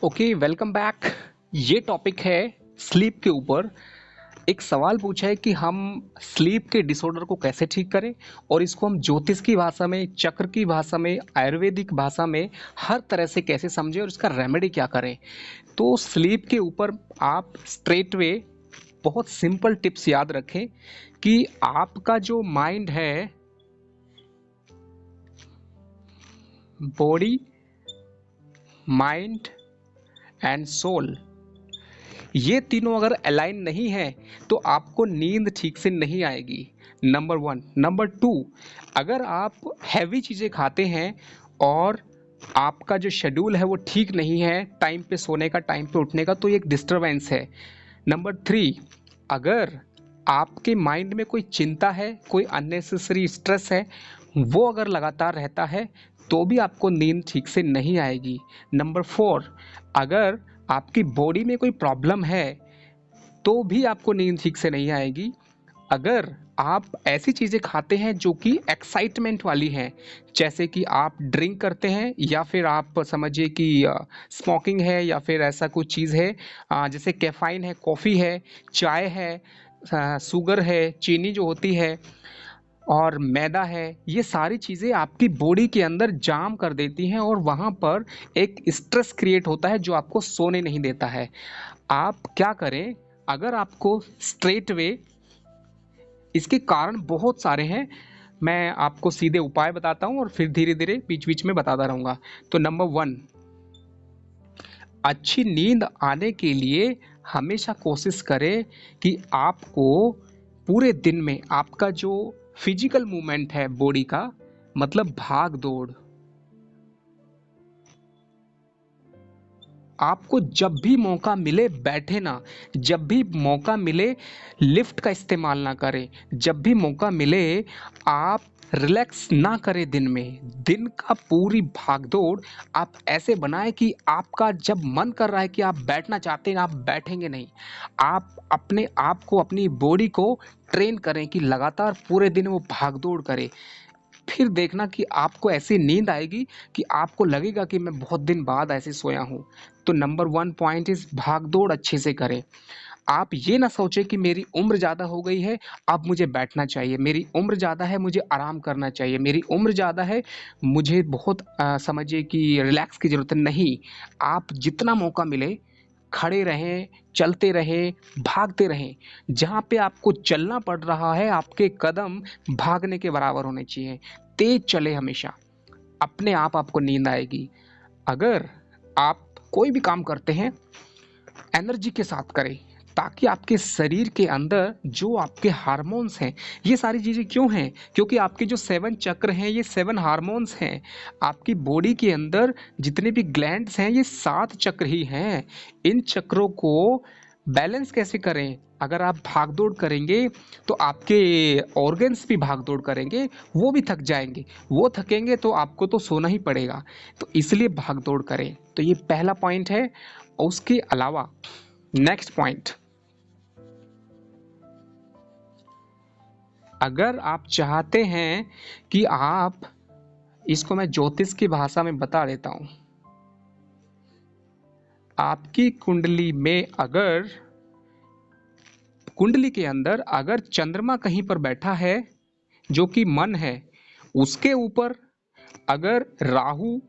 Okay, welcome back. ये topic है sleep के ऊपर। एक सवाल पूछा है कि हम स्लीप के डिसऑर्डर को कैसे ठीक करें और इसको हम ज्योतिष की भाषा में, चक्र की भाषा में, आयुर्वेदिक भाषा में हर तरह से कैसे समझें और इसका रेमेडी क्या करें। तो स्लीप के ऊपर आप स्ट्रेट वे बहुत सिंपल टिप्स याद रखें कि आपका जो माइंड है, बॉडी, माइंड एंड सोल, ये तीनों अगर अलाइन नहीं है तो आपको नींद ठीक से नहीं आएगी। Number one. नंबर टू, अगर आप हैवी चीज़ें खाते हैं और आपका जो शेड्यूल है वो ठीक नहीं है, टाइम पे सोने का, टाइम पे उठने का, तो ये एक डिस्टरबेंस है। नंबर थ्री, अगर आपके माइंड में कोई चिंता है, कोई अननेसेसरी स्ट्रेस है, वो अगर लगातार रहता है तो भी आपको नींद ठीक से नहीं आएगी। नंबर फोर, अगर आपकी बॉडी में कोई प्रॉब्लम है तो भी आपको नींद ठीक से नहीं आएगी। अगर आप ऐसी चीज़ें खाते हैं जो कि एक्साइटमेंट वाली हैं, जैसे कि आप ड्रिंक करते हैं या फिर आप समझिए कि स्मोकिंग है या फिर ऐसा कुछ चीज़ है, जैसे कैफाइन है, कॉफ़ी है, चाय है, शुगर है, चीनी जो होती है और मैदा है, ये सारी चीज़ें आपकी बॉडी के अंदर जाम कर देती हैं और वहाँ पर एक स्ट्रेस क्रिएट होता है जो आपको सोने नहीं देता है। आप क्या करें, अगर आपको स्ट्रेट वे, इसके कारण बहुत सारे हैं, मैं आपको सीधे उपाय बताता हूँ और फिर धीरे धीरे बीच बीच में बताता रहूँगा। तो नंबर वन, अच्छी नींद आने के लिए हमेशा कोशिश करें कि आपको पूरे दिन में आपका जो फिजिकल मूवमेंट है बॉडी का, मतलब भाग दौड़, आपको जब भी मौका मिले बैठे ना, जब भी मौका मिले लिफ्ट का इस्तेमाल ना करें, जब भी मौका मिले आप रिलैक्स ना करें। दिन का पूरी भागदौड़ आप ऐसे बनाएं कि आपका जब मन कर रहा है कि आप बैठना चाहते हैं, आप बैठेंगे नहीं। आप अपने आप को, अपनी बॉडी को ट्रेन करें कि लगातार पूरे दिन वो भागदौड़ करे। फिर देखना कि आपको ऐसी नींद आएगी कि आपको लगेगा कि मैं बहुत दिन बाद ऐसे सोया हूँ। तो नंबर वन पॉइंट इज भागदौड़ अच्छे से करें। आप ये ना सोचें कि मेरी उम्र ज़्यादा हो गई है, अब मुझे बैठना चाहिए, मेरी उम्र ज़्यादा है, मुझे आराम करना चाहिए, मेरी उम्र ज़्यादा है, मुझे बहुत समझिए कि रिलैक्स की ज़रूरत है। नहीं, आप जितना मौका मिले खड़े रहें, चलते रहें, भागते रहें। जहाँ पे आपको चलना पड़ रहा है, आपके कदम भागने के बराबर होने चाहिए। तेज चले हमेशा, अपने आप आपको नींद आएगी। अगर आप कोई भी काम करते हैं, एनर्जी के साथ करें, ताकि आपके शरीर के अंदर जो आपके हार्मोन्स हैं, ये सारी चीज़ें क्यों हैं, क्योंकि आपके जो 7 चक्र हैं ये 7 हार्मोन्स हैं। आपकी बॉडी के अंदर जितने भी ग्लैंड्स हैं ये 7 चक्र ही हैं। इन चक्रों को बैलेंस कैसे करें? अगर आप भाग दौड़ करेंगे तो आपके ऑर्गन्स भी भाग दौड़ करेंगे, वो भी थक जाएंगे, वो थकेंगे तो आपको तो सोना ही पड़ेगा। तो इसलिए भाग दौड़ करें। तो ये पहला पॉइंट है। उसके अलावा नेक्स्ट पॉइंट, अगर आप चाहते हैं कि आप, इसको मैं ज्योतिष की भाषा में बता देता हूं, आपकी कुंडली में अगर, कुंडली के अंदर अगर चंद्रमा कहीं पर बैठा है जो कि मन है, उसके ऊपर अगर राहु,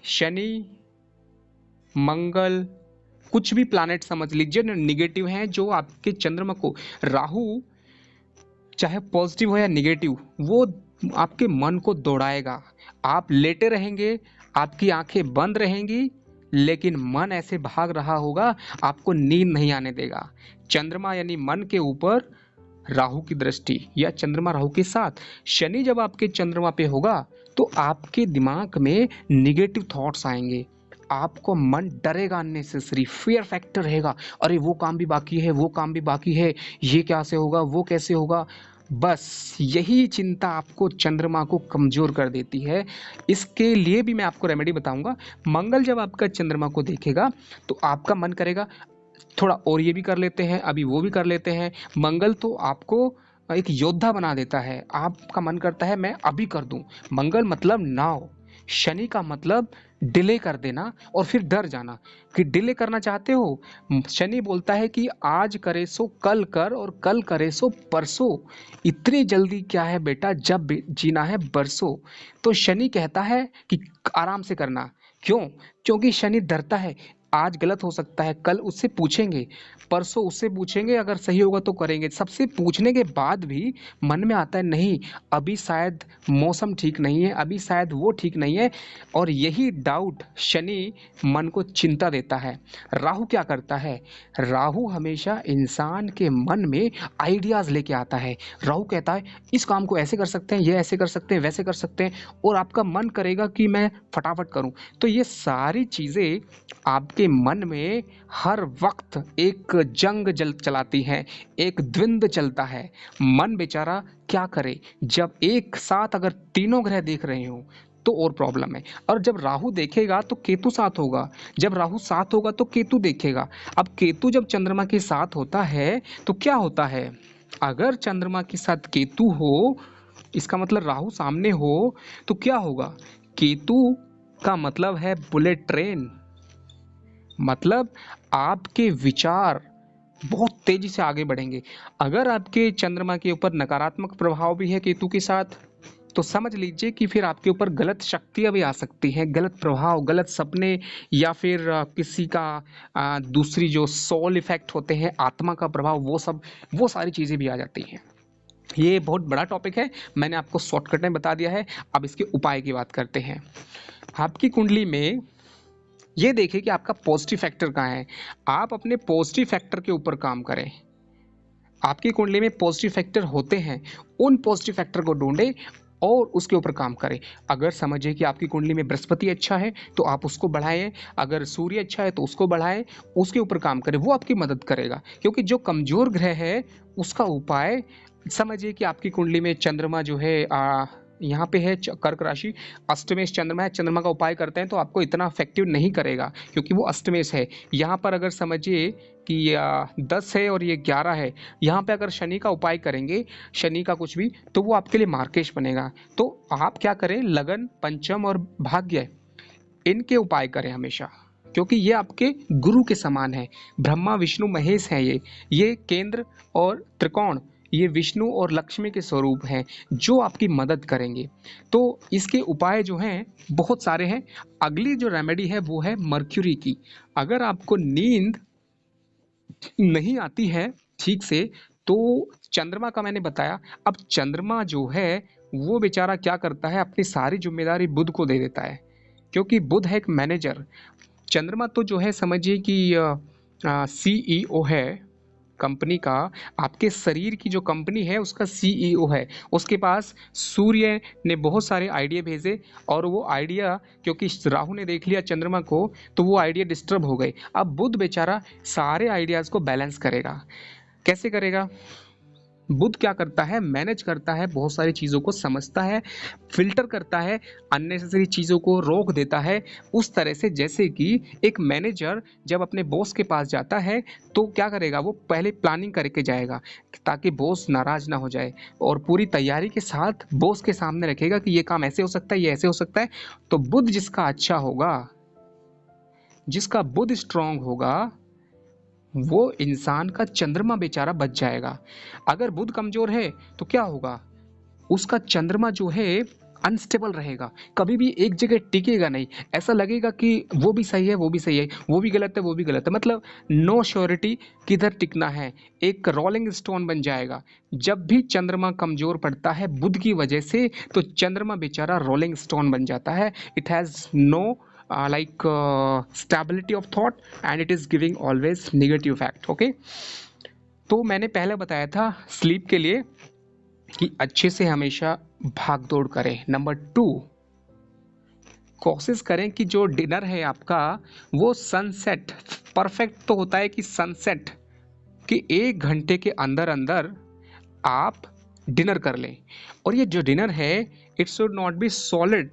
शनि, मंगल, कुछ भी प्लैनेट समझ लीजिए निगेटिव हैं, जो आपके चंद्रमा को, राहु चाहे पॉजिटिव हो या निगेटिव, वो आपके मन को दौड़ाएगा। आप लेटे रहेंगे, आपकी आंखें बंद रहेंगी, लेकिन मन ऐसे भाग रहा होगा, आपको नींद नहीं आने देगा। चंद्रमा यानी मन के ऊपर राहु की दृष्टि, या चंद्रमा राहु के साथ शनि जब आपके चंद्रमा पे होगा तो आपके दिमाग में निगेटिव थॉट्स आएंगे, आपको मन डरेगा, अननेसेसरी फियर फैक्टर रहेगा। अरे वो काम भी बाकी है, वो काम भी बाकी है, ये कैसे होगा, वो कैसे होगा। बस यही चिंता आपको चंद्रमा को कमजोर कर देती है। इसके लिए भी मैं आपको रेमेडी बताऊंगा। मंगल जब आपका चंद्रमा को देखेगा तो आपका मन करेगा थोड़ा और ये भी कर लेते हैं, अभी वो भी कर लेते हैं। मंगल तो आपको एक योद्धा बना देता है, आपका मन करता है मैं अभी कर दूं। मंगल मतलब नाव, शनि का मतलब डिले कर देना और फिर डर जाना कि डिले करना चाहते हो। शनि बोलता है कि आज करे सो कल कर और कल करे सो परसों। इतनी जल्दी क्या है बेटा, जब जीना है बरसों। तो शनि कहता है कि आराम से करना। क्यों? क्योंकि शनि डरता है, आज गलत हो सकता है, कल उससे पूछेंगे, परसों उससे पूछेंगे, अगर सही होगा तो करेंगे। सबसे पूछने के बाद भी मन में आता है नहीं, अभी शायद मौसम ठीक नहीं है, अभी शायद वो ठीक नहीं है। और यही डाउट शनि मन को चिंता देता है। राहु क्या करता है? राहु हमेशा इंसान के मन में आइडियाज लेके आता है। राहु कहता है इस काम को ऐसे कर सकते हैं, ये ऐसे कर सकते हैं, वैसे कर सकते हैं, और आपका मन करेगा कि मैं फटाफट करूं। तो ये सारी चीजें आपके मन में हर वक्त एक जंग जल चलाती हैं, एक द्वंद्व चलता है। मन बेचारा क्या करे, जब एक साथ अगर तीनों ग्रह देख रहे हो तो और प्रॉब्लम है। और जब राहु देखेगा तो केतु साथ होगा, जब राहु साथ होगा तो केतु देखेगा। अब केतु जब चंद्रमा के साथ होता है तो क्या होता है? अगर चंद्रमा के साथ केतु हो, इसका मतलब राहु सामने हो, तो क्या होगा? केतु का मतलब है बुलेट ट्रेन। मतलब आपके विचार बहुत तेजी से आगे बढ़ेंगे। अगर आपके चंद्रमा के ऊपर नकारात्मक प्रभाव भी है केतु के साथ, तो समझ लीजिए कि फिर आपके ऊपर गलत शक्तियां भी आ सकती हैं, गलत प्रभाव, गलत सपने, या फिर किसी का दूसरी जो सोल इफेक्ट होते हैं, आत्मा का प्रभाव, वो सब, वो सारी चीजें भी आ जाती हैं। ये बहुत बड़ा टॉपिक है, मैंने आपको शॉर्टकट में बता दिया है। अब इसके उपाय की बात करते हैं। आपकी कुंडली में ये देखिए कि आपका पॉजिटिव फैक्टर कहाँ है। आप अपने पॉजिटिव फैक्टर के ऊपर काम करें। आपकी कुंडली में पॉजिटिव फैक्टर होते हैं, उन पॉजिटिव फैक्टर को ढूंढें और उसके ऊपर काम करें। अगर समझिए कि आपकी कुंडली में बृहस्पति अच्छा है तो आप उसको बढ़ाएं, अगर सूर्य अच्छा है तो उसको बढ़ाएं, उसके ऊपर काम करें, वो आपकी मदद करेगा। क्योंकि जो कमजोर ग्रह है उसका उपाय, समझिए कि आपकी कुंडली में चंद्रमा जो है यहाँ पे है कर्क राशि, अष्टमेश चंद्रमा है, चंद्रमा का उपाय करते हैं तो आपको इतना इफेक्टिव नहीं करेगा क्योंकि वो अष्टमेश है। यहाँ पर अगर समझिए कि 10 है और ये 11 है, यहाँ पे अगर शनि का उपाय करेंगे, शनि का कुछ भी, तो वो आपके लिए मार्केश बनेगा। तो आप क्या करें, लगन, पंचम और भाग्य, इनके उपाय करें हमेशा, क्योंकि ये आपके गुरु के समान है। ब्रह्मा विष्णु महेश हैं ये केंद्र और त्रिकोण, ये विष्णु और लक्ष्मी के स्वरूप हैं जो आपकी मदद करेंगे। तो इसके उपाय जो हैं बहुत सारे हैं। अगली जो रेमेडी है वो है मर्क्यूरी की। अगर आपको नींद नहीं आती है ठीक से, तो चंद्रमा का मैंने बताया। अब चंद्रमा जो है वो बेचारा क्या करता है, अपनी सारी जिम्मेदारी बुध को दे देता है, क्योंकि बुध है एक मैनेजर। चंद्रमा तो जो है समझिए कि सीईओ है कंपनी का। आपके शरीर की जो कंपनी है उसका सीईओ है। उसके पास सूर्य ने बहुत सारे आइडिया भेजे, और वो आइडिया क्योंकि राहु ने देख लिया चंद्रमा को, तो वो आइडिया डिस्टर्ब हो गए। अब बुध बेचारा सारे आइडियाज को बैलेंस करेगा। कैसे करेगा? बुध क्या करता है, मैनेज करता है, बहुत सारी चीज़ों को समझता है, फिल्टर करता है, अननेसेसरी चीज़ों को रोक देता है। उस तरह से जैसे कि एक मैनेजर जब अपने बॉस के पास जाता है तो क्या करेगा, वो पहले प्लानिंग करके जाएगा ताकि बॉस नाराज ना हो जाए, और पूरी तैयारी के साथ बॉस के सामने रखेगा कि ये काम ऐसे हो सकता है, ये ऐसे हो सकता है। तो बुध जिसका अच्छा होगा, जिसका बुध स्ट्रांग होगा, वो इंसान का चंद्रमा बेचारा बच जाएगा। अगर बुध कमजोर है तो क्या होगा, उसका चंद्रमा जो है अनस्टेबल रहेगा, कभी भी एक जगह टिकेगा नहीं। ऐसा लगेगा कि वो भी सही है, वो भी सही है, वो भी गलत है, वो भी गलत है, मतलब नो श्योरिटी किधर टिकना है। एक रोलिंग स्टोन बन जाएगा। जब भी चंद्रमा कमजोर पड़ता है बुध की वजह से, तो चंद्रमा बेचारा रोलिंग स्टोन बन जाता है। It has no like stability of thought, and it is giving always negative fact. Okay, तो मैंने पहले बताया था स्लीप के लिए कि अच्छे से हमेशा भाग दौड़ करें। नंबर 2, कोशिश करें कि जो डिनर है आपका वो सनसेट, परफेक्ट तो होता है कि सनसेट के 1 घंटे के अंदर अंदर आप डिनर कर लें। और ये जो डिनर है it should not be solid.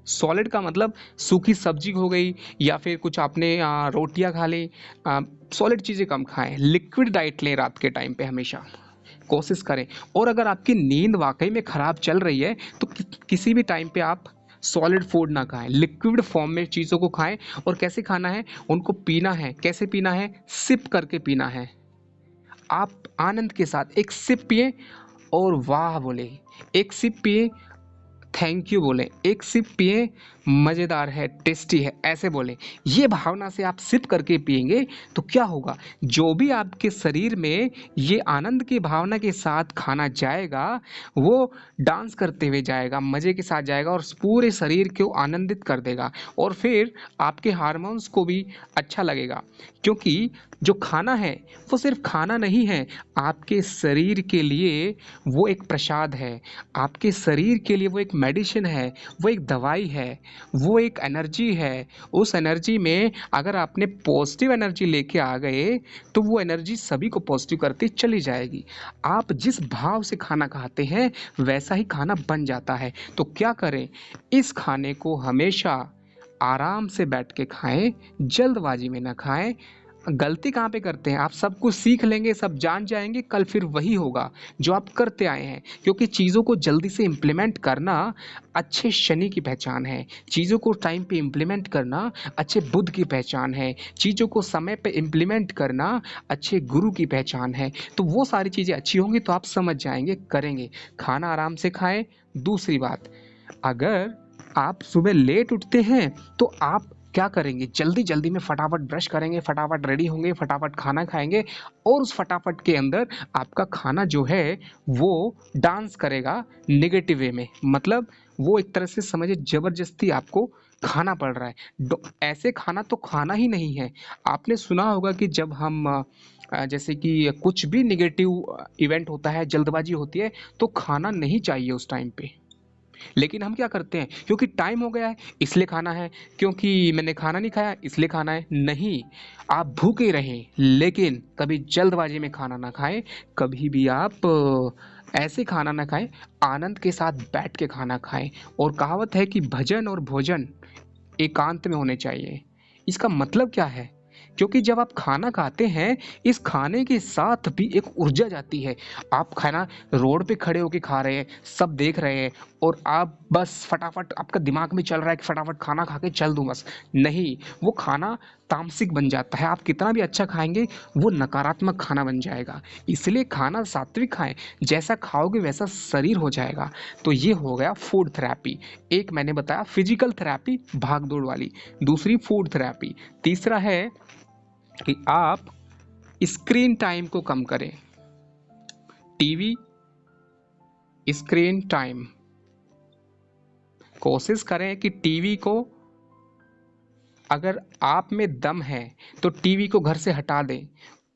Solid का मतलब सूखी सब्जी हो गई, या फिर कुछ आपने रोटियां खा ली। सॉलिड चीज़ें कम खाएं, लिक्विड डाइट लें रात के टाइम पे हमेशा। कोशिश करें। और अगर आपकी नींद वाकई में ख़राब चल रही है तो किसी भी टाइम पे आप सॉलिड फूड ना खाएं, लिक्विड फॉर्म में चीज़ों को खाएं। और कैसे खाना है, उनको पीना है। कैसे पीना है, सिप करके पीना है। आप आनंद के साथ एक सिप पिए और वाह बोले, एक सिप पिए थैंक यू बोले, एक सिप पिए मज़ेदार है, टेस्टी है, ऐसे बोले। ये भावना से आप सिप करके पिएंगे तो क्या होगा, जो भी आपके शरीर में ये आनंद की भावना के साथ खाना जाएगा वो डांस करते हुए जाएगा, मज़े के साथ जाएगा और पूरे शरीर को आनंदित कर देगा। और फिर आपके हार्मोन्स को भी अच्छा लगेगा, क्योंकि जो खाना है वो सिर्फ खाना नहीं है, आपके शरीर के लिए वो एक प्रसाद है, आपके शरीर के लिए वो एक मेडिसिन है, वो एक दवाई है, वो एक एनर्जी है। उस एनर्जी में अगर आपने पॉजिटिव एनर्जी लेके आ गए तो वो एनर्जी सभी को पॉजिटिव करती चली जाएगी। आप जिस भाव से खाना खाते हैं वैसा ही खाना बन जाता है। तो क्या करें, इस खाने को हमेशा आराम से बैठ के खाएं, जल्दबाजी में ना खाएं। गलती कहाँ पे करते हैं, आप सब कुछ सीख लेंगे, सब जान जाएंगे, कल फिर वही होगा जो आप करते आए हैं। क्योंकि चीज़ों को जल्दी से इम्प्लीमेंट करना अच्छे शनि की पहचान है, चीज़ों को टाइम पे इम्प्लीमेंट करना अच्छे बुध की पहचान है, चीज़ों को समय पे इम्प्लीमेंट करना अच्छे गुरु की पहचान है। तो वो सारी चीज़ें अच्छी होंगी तो आप समझ जाएंगे, करेंगे। खाना आराम से खाएं। दूसरी बात, अगर आप सुबह लेट उठते हैं तो आप क्या करेंगे, जल्दी जल्दी में फटाफट ब्रश करेंगे, फटाफट रेडी होंगे, फटाफट खाना खाएंगे और उस फटाफट के अंदर आपका खाना जो है वो डांस करेगा नेगेटिव वे में। मतलब वो एक तरह से समझिए ज़बरदस्ती आपको खाना पड़ रहा है। ऐसे खाना तो खाना ही नहीं है। आपने सुना होगा कि जब हम जैसे कि कुछ भी निगेटिव इवेंट होता है, जल्दबाजी होती है, तो खाना नहीं चाहिए उस टाइम पे। लेकिन हम क्या करते हैं, क्योंकि टाइम हो गया है इसलिए खाना है, क्योंकि मैंने खाना नहीं खाया इसलिए खाना है। नहीं, आप भूखे रहें लेकिन कभी जल्दबाजी में खाना ना खाएं। कभी भी आप ऐसे खाना ना खाएं, आनंद के साथ बैठ के खाना खाएं। और कहावत है कि भजन और भोजन एकांत में होने चाहिए। इसका मतलब क्या है, क्योंकि जब आप खाना खाते हैं इस खाने के साथ भी एक ऊर्जा जाती है। आप खाना रोड पे खड़े होके खा रहे हैं, सब देख रहे हैं और आप बस फटाफट आपका दिमाग में चल रहा है कि फटाफट खाना खा के चल दूं बस। नहीं, वो खाना तामसिक बन जाता है। आप कितना भी अच्छा खाएंगे वो नकारात्मक खाना बन जाएगा। इसलिए खाना सात्विक खाएं, जैसा खाओगे वैसा शरीर हो जाएगा। तो ये हो गया फूड थेरेपी। एक मैंने बताया फिजिकल थेरेपी भाग दौड़ वाली, दूसरी फूड थेरेपी, तीसरा है कि आप स्क्रीन टाइम को कम करें। टीवी स्क्रीन टाइम, कोशिश करें कि टीवी को, अगर आप में दम है तो टीवी को घर से हटा दें।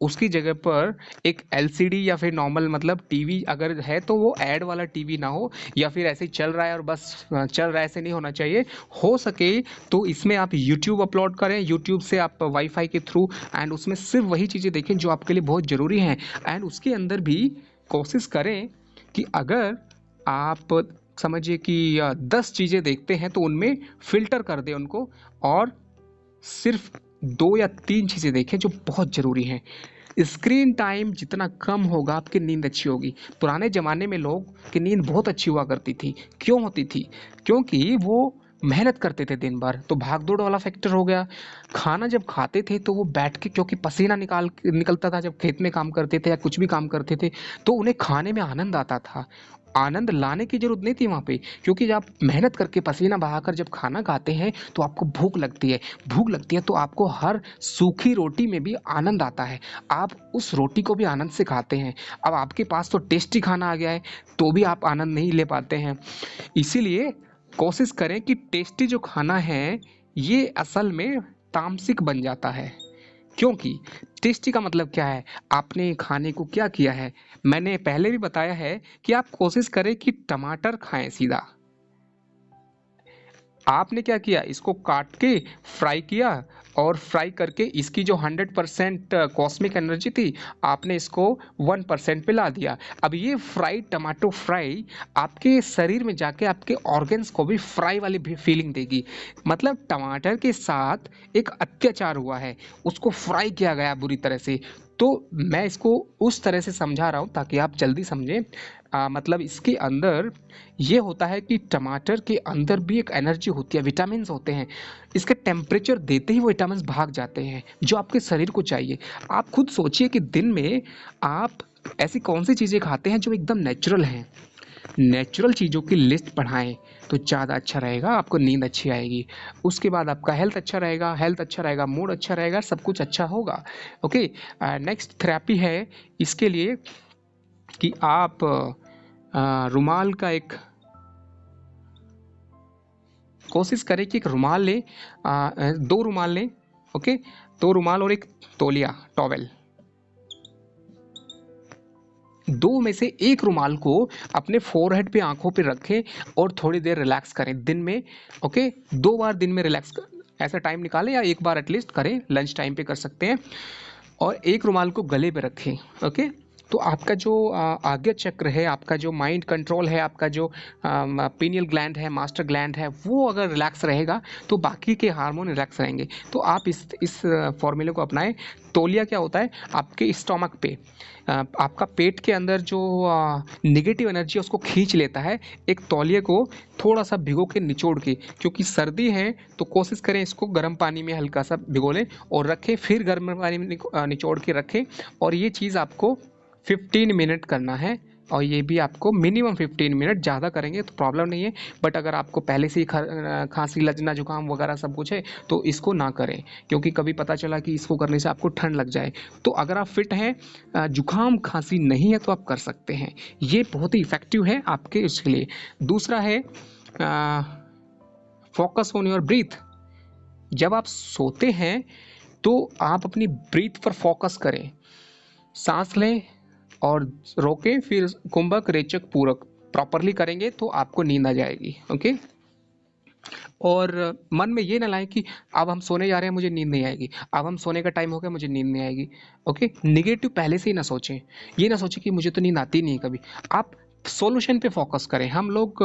उसकी जगह पर एक एलसीडी या फिर नॉर्मल, मतलब टीवी अगर है तो वो ऐड वाला टीवी ना हो, या फिर ऐसे ही चल रहा है और बस चल रहा है, ऐसे नहीं होना चाहिए। हो सके तो इसमें आप यूट्यूब अपलोड करें, यूट्यूब से आप वाईफाई के थ्रू, एंड उसमें सिर्फ वही चीज़ें देखें जो आपके लिए बहुत ज़रूरी हैं। एंड उसके अंदर भी कोशिश करें कि अगर आप समझिए कि 10 चीज़ें देखते हैं तो उनमें फ़िल्टर कर दें उनको, और सिर्फ 2 या 3 चीज़ें देखें जो बहुत ज़रूरी हैं। स्क्रीन टाइम जितना कम होगा आपकी नींद अच्छी होगी। पुराने ज़माने में लोग की नींद बहुत अच्छी हुआ करती थी। क्यों होती थी, क्योंकि वो मेहनत करते थे दिन भर, तो भाग दौड़ वाला फैक्टर हो गया। खाना जब खाते थे तो वो बैठ के, क्योंकि पसीना निकलता था जब खेत में काम करते थे या कुछ भी काम करते थे, तो उन्हें खाने में आनंद आता था। आनंद लाने की जरूरत नहीं थी वहाँ पे, क्योंकि जब आप मेहनत करके पसीना बहाकर जब खाना खाते हैं तो आपको भूख लगती है। भूख लगती है तो आपको हर सूखी रोटी में भी आनंद आता है, आप उस रोटी को भी आनंद से खाते हैं। अब आपके पास तो टेस्टी खाना आ गया है तो भी आप आनंद नहीं ले पाते हैं। इसीलिए कोशिश करें कि टेस्टी जो खाना है ये असल में तामसिक बन जाता है। क्योंकि टेस्टी का मतलब क्या है, आपने खाने को क्या किया है। मैंने पहले भी बताया है कि आप कोशिश करें कि टमाटर खाएं सीधा। आपने क्या किया, इसको काट के फ्राई किया और फ्राई करके इसकी जो 100% कॉस्मिक एनर्जी थी आपने इसको 1% पे ला दिया। अब ये फ्राई टमाटो फ्राई आपके शरीर में जाके आपके ऑर्गन्स को भी फ्राई वाली भी फीलिंग देगी। मतलब टमाटर के साथ एक अत्याचार हुआ है, उसको फ्राई किया गया बुरी तरह से। तो मैं इसको उस तरह से समझा रहा हूँ ताकि आप जल्दी समझें। मतलब इसके अंदर ये होता है कि टमाटर के अंदर भी एक एनर्जी होती है, विटामिन्स होते हैं। इसके टेम्परेचर देते ही वो विटामिन्स भाग जाते हैं जो आपके शरीर को चाहिए। आप खुद सोचिए कि दिन में आप ऐसी कौन सी चीज़ें खाते हैं जो एकदम नेचुरल हैं। नेचुरल चीज़ों की लिस्ट बढ़ाएं तो ज़्यादा अच्छा रहेगा, आपको नींद अच्छी आएगी। उसके बाद आपका हेल्थ अच्छा रहेगा, मूड अच्छा रहेगा, सब कुछ अच्छा होगा। ओके। नेक्स्ट थेरेपी है इसके लिए कि आप रुमाल का एक कोशिश करें कि एक रुमाल लें, 2 रुमाल लें। ओके, 2 रुमाल और एक तौलिया, टॉवेल। 2 में से एक रुमाल को अपने फोरहेड पे, आंखों पे रखें और थोड़ी देर रिलैक्स करें दिन में। ओके, 2 बार दिन में रिलैक्स ऐसा टाइम निकालें या एक बार एटलीस्ट करें, लंच टाइम पे कर सकते हैं। और एक रुमाल को गले पे रखें। ओके, तो आपका जो आज्ञा चक्र है, आपका जो माइंड कंट्रोल है, आपका जो पीनियल ग्लैंड है, मास्टर ग्लैंड है, वो अगर रिलैक्स रहेगा तो बाकी के हार्मोन रिलैक्स रहेंगे। तो आप इस फॉर्मूले को अपनाएं। तौलिया क्या होता है, आपके स्टोमक पे आपका पेट के अंदर जो निगेटिव एनर्जी है उसको खींच लेता है। एक तौलिए को थोड़ा सा भिगो के निचोड़ के, क्योंकि सर्दी है तो कोशिश करें इसको गर्म पानी में हल्का सा भिगो लें और रखें, फिर गर्म पानी में निचोड़ के रखें। और ये चीज़ आपको 15 मिनट करना है। और ये भी आपको मिनिमम 15 मिनट, ज़्यादा करेंगे तो प्रॉब्लम नहीं है। बट अगर आपको पहले से ही खांसी, लजना, जुकाम वगैरह सब कुछ है तो इसको ना करें, क्योंकि कभी पता चला कि इसको करने से आपको ठंड लग जाए। तो अगर आप फिट हैं, जुकाम खांसी नहीं है तो आप कर सकते हैं। ये बहुत ही इफ़ेक्टिव है आपके इसके लिए। दूसरा है फोकस ऑन योर ब्रीथ। जब आप सोते हैं तो आप अपनी ब्रीथ पर फोकस करें, सांस लें और रोकें, फिर कुंभक, रेचक, पूरक प्रॉपरली करेंगे तो आपको नींद आ जाएगी। ओके। और मन में ये ना लाएं कि अब हम सोने जा रहे हैं, मुझे नींद नहीं आएगी, अब हम सोने का टाइम हो गया, मुझे नींद नहीं आएगी। ओके, निगेटिव पहले से ही ना सोचें। ये ना सोचें कि मुझे तो नींद आती नहीं कभी। आप सॉल्यूशन पे फोकस करें। हम लोग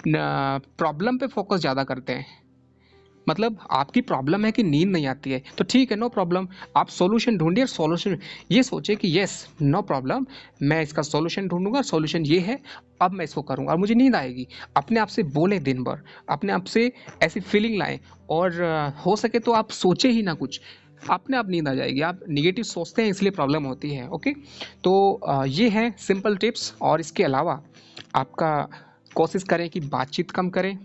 प्रॉब्लम पे फोकस ज़्यादा करते हैं। मतलब आपकी प्रॉब्लम है कि नींद नहीं आती है, तो ठीक है, नो प्रॉब्लम, आप सॉल्यूशन ढूंढिए। सॉल्यूशन ये सोचे कि यस, नो प्रॉब्लम, मैं इसका सॉल्यूशन ढूंढूंगा, सॉल्यूशन ये है, अब मैं इसको करूंगा और मुझे नींद आएगी। अपने आप से बोले दिन भर, अपने आप से ऐसी फीलिंग लाएं। और हो सके तो आप सोचे ही ना कुछ, अपने आप नींद आ जाएगी। आप निगेटिव सोचते हैं इसलिए प्रॉब्लम होती है। ओके, तो ये है सिंपल टिप्स। और इसके अलावा आपका कोशिश करें कि बातचीत कम करें।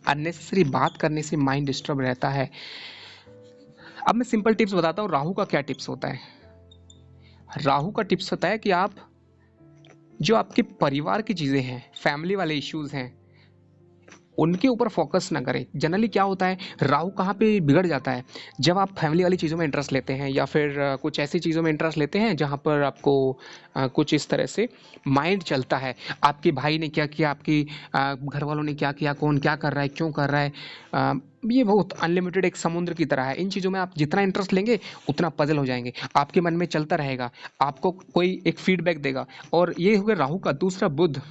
अननेसेसरी बात करने से माइंड डिस्टर्ब रहता है। अब मैं सिंपल टिप्स बताता हूँ। राहु का क्या टिप्स होता है। राहु का टिप्स होता है कि आप जो आपके परिवार की चीज़ें हैं, फैमिली वाले इश्यूज हैं, उनके ऊपर फोकस ना करें। जनरली क्या होता है, राहु कहाँ पे बिगड़ जाता है, जब आप फैमिली वाली चीज़ों में इंटरेस्ट लेते हैं या फिर कुछ ऐसी चीज़ों में इंटरेस्ट लेते हैं जहाँ पर आपको कुछ इस तरह से माइंड चलता है। आपके भाई ने क्या किया, आपकी घर वालों ने क्या किया, कौन क्या कर रहा है, क्यों कर रहा है। ये बहुत अनलिमिटेड एक समुद्र की तरह है। इन चीज़ों में आप जितना इंटरेस्ट लेंगे उतना पजल हो जाएंगे, आपके मन में चलता रहेगा, आपको कोई एक फीडबैक देगा। और ये हो गया राहु का। दूसरा बुध।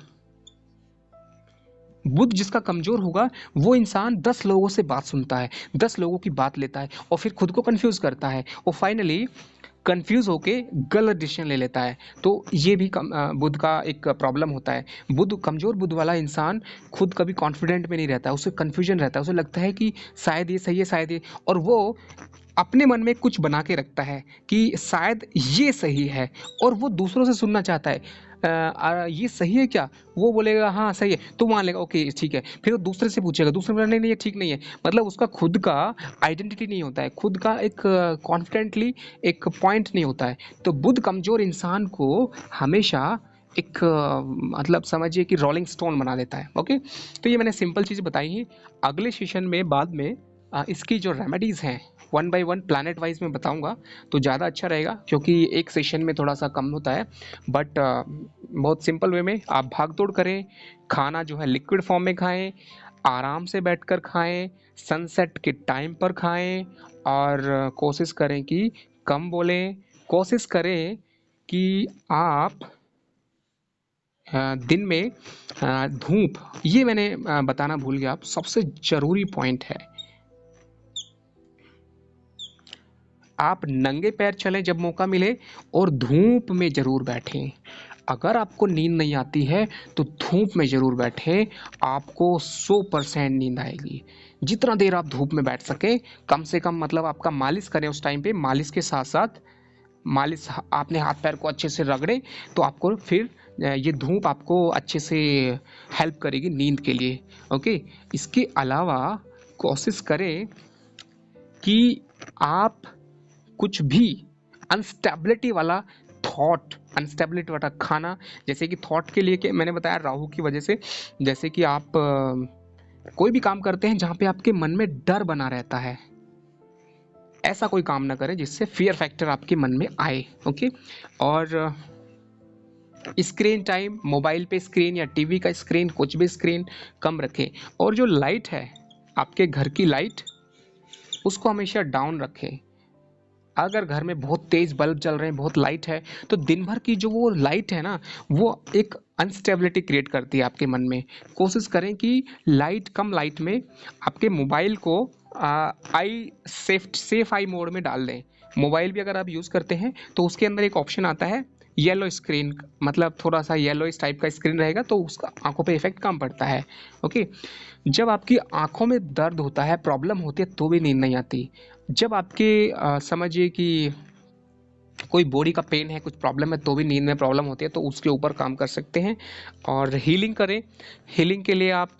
बुध जिसका कमजोर होगा वो इंसान 10 लोगों से बात सुनता है, 10 लोगों की बात लेता है और फिर खुद को कंफ्यूज करता है और फाइनली कंफ्यूज होके गलत डिसीजन ले लेता है। तो ये भी बुध का एक प्रॉब्लम होता है। बुध, कमजोर बुध वाला इंसान खुद कभी कॉन्फिडेंट में नहीं रहता है, उसे कंफ्यूजन रहता है, उसे लगता है कि शायद ये सही है, शायद ये, और वो अपने मन में कुछ बना के रखता है कि शायद ये सही है और वो दूसरों से सुनना चाहता है। ये सही है क्या, वो बोलेगा हाँ सही है, तो मान लेगा ओके ठीक है, फिर वो दूसरे से पूछेगा, दूसरे बोलेगा नहीं नहीं ये ठीक नहीं है। मतलब उसका खुद का आइडेंटिटी नहीं होता है, खुद का एक कॉन्फिडेंटली एक पॉइंट नहीं होता है। तो बुध कमजोर इंसान को हमेशा एक मतलब समझिए कि रोलिंग स्टोन बना देता है। ओके, तो ये मैंने सिंपल चीज़ बताई है। अगले सेशन में बाद में इसकी जो रेमेडीज़ हैं 1 बाय 1 प्लानट वाइज में बताऊंगा तो ज़्यादा अच्छा रहेगा, क्योंकि एक सेशन में थोड़ा सा कम होता है। बट बहुत सिंपल वे में आप भाग दौड़ करें, खाना जो है लिक्विड फॉर्म में खाएं, आराम से बैठकर खाएं, सनसेट के टाइम पर खाएं और कोशिश करें कि कम बोलें। कोशिश करें कि आप दिन में धूप, ये मैंने बताना भूल गया, आप सबसे ज़रूरी पॉइंट है, आप नंगे पैर चलें जब मौका मिले और धूप में ज़रूर बैठें। अगर आपको नींद नहीं आती है तो धूप में ज़रूर बैठें, आपको 100% नींद आएगी। जितना देर आप धूप में बैठ सकें, कम से कम, मतलब आपका मालिश करें उस टाइम पे, मालिश के साथ साथ मालिश आपने हाथ पैर को अच्छे से रगड़े तो आपको फिर ये धूप आपको अच्छे से हेल्प करेगी नींद के लिए। ओके, इसके अलावा कोशिश करें कि आप कुछ भी अनस्टेबिलिटी वाला थॉट, अनस्टेबिलिटी वाला खाना, जैसे कि थॉट के लिए कि मैंने बताया राहु की वजह से, जैसे कि आप कोई भी काम करते हैं जहाँ पे आपके मन में डर बना रहता है, ऐसा कोई काम ना करें जिससे फियर फैक्टर आपके मन में आए। ओके, और स्क्रीन टाइम, मोबाइल पे स्क्रीन या टीवी का स्क्रीन, कुछ भी स्क्रीन कम रखें। और जो लाइट है, आपके घर की लाइट, उसको हमेशा डाउन रखें। अगर घर में बहुत तेज बल्ब जल रहे हैं, बहुत लाइट है, तो दिन भर की जो वो लाइट है ना, वो एक अनस्टेबिलिटी क्रिएट करती है आपके मन में। कोशिश करें कि लाइट, कम लाइट में आपके मोबाइल को आई सेफ आई मोड में डाल दें। मोबाइल भी अगर आप यूज़ करते हैं तो उसके अंदर एक ऑप्शन आता है येलो स्क्रीन, मतलब थोड़ा सा येलो इस टाइप का स्क्रीन रहेगा तो उसका आंखों पे इफेक्ट कम पड़ता है। ओके, जब आपकी आंखों में दर्द होता है, प्रॉब्लम होती है, तो भी नींद नहीं आती। जब आपके समझिए कि कोई बॉडी का पेन है, कुछ प्रॉब्लम है, तो भी नींद में प्रॉब्लम होती है, तो उसके ऊपर काम कर सकते हैं। और हीलिंग करें। हीलिंग के लिए आप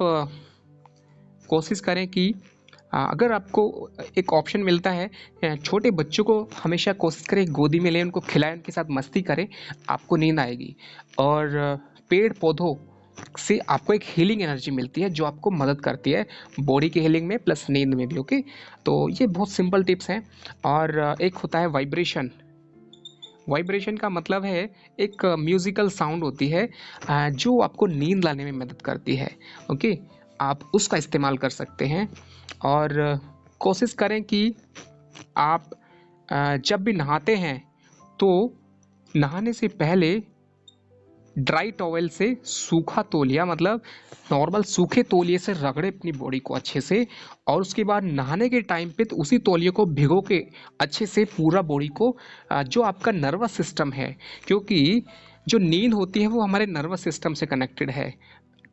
कोशिश करें कि अगर आपको एक ऑप्शन मिलता है, छोटे बच्चों को हमेशा कोशिश करें गोदी में लें, उनको खिलाएं, उनके साथ मस्ती करें, आपको नींद आएगी। और पेड़ पौधों से आपको एक हीलिंग एनर्जी मिलती है जो आपको मदद करती है बॉडी की हीलिंग में प्लस नींद में भी। ओके, तो ये बहुत सिंपल टिप्स हैं। और एक होता है वाइब्रेशन। वाइब्रेशन का मतलब है एक म्यूजिकल साउंड होती है जो आपको नींद लाने में मदद करती है। ओके, आप उसका इस्तेमाल कर सकते हैं। और कोशिश करें कि आप जब भी नहाते हैं तो नहाने से पहले ड्राई टॉवेल से सूखा तौलिया, मतलब नॉर्मल सूखे तौलिए से रगड़े अपनी बॉडी को अच्छे से, और उसके बाद नहाने के टाइम पे तो उसी तौलिए को भिगो के अच्छे से पूरा बॉडी को, जो आपका नर्वस सिस्टम है, क्योंकि जो नींद होती है वो हमारे नर्वस सिस्टम से कनेक्टेड है,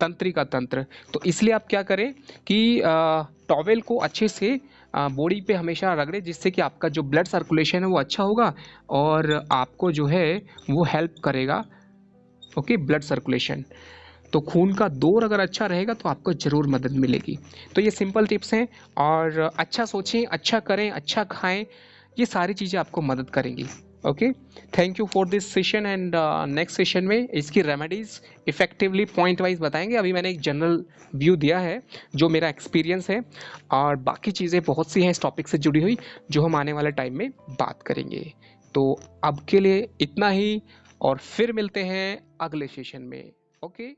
तंत्रिका तंत्र। तो इसलिए आप क्या करें कि टॉवेल को अच्छे से बॉडी पे हमेशा रगड़े, जिससे कि आपका जो ब्लड सर्कुलेशन है वो अच्छा होगा और आपको जो है वो हेल्प करेगा। ओके, ब्लड सर्कुलेशन, तो खून का दौर अगर अच्छा रहेगा तो आपको ज़रूर मदद मिलेगी। तो ये सिंपल टिप्स हैं। और अच्छा सोचें, अच्छा करें, अच्छा खाएं, ये सारी चीज़ें आपको मदद करेंगी। Okay, thank you for this session. And next session में इसकी रेमेडीज़ इफेक्टिवली पॉइंट वाइज बताएंगे। अभी मैंने एक जनरल व्यू दिया है जो मेरा एक्सपीरियंस है, और बाकी चीज़ें बहुत सी हैं इस टॉपिक से जुड़ी हुई जो हम आने वाले टाइम में बात करेंगे। तो अब के लिए इतना ही, और फिर मिलते हैं अगले सेशन में। ओके।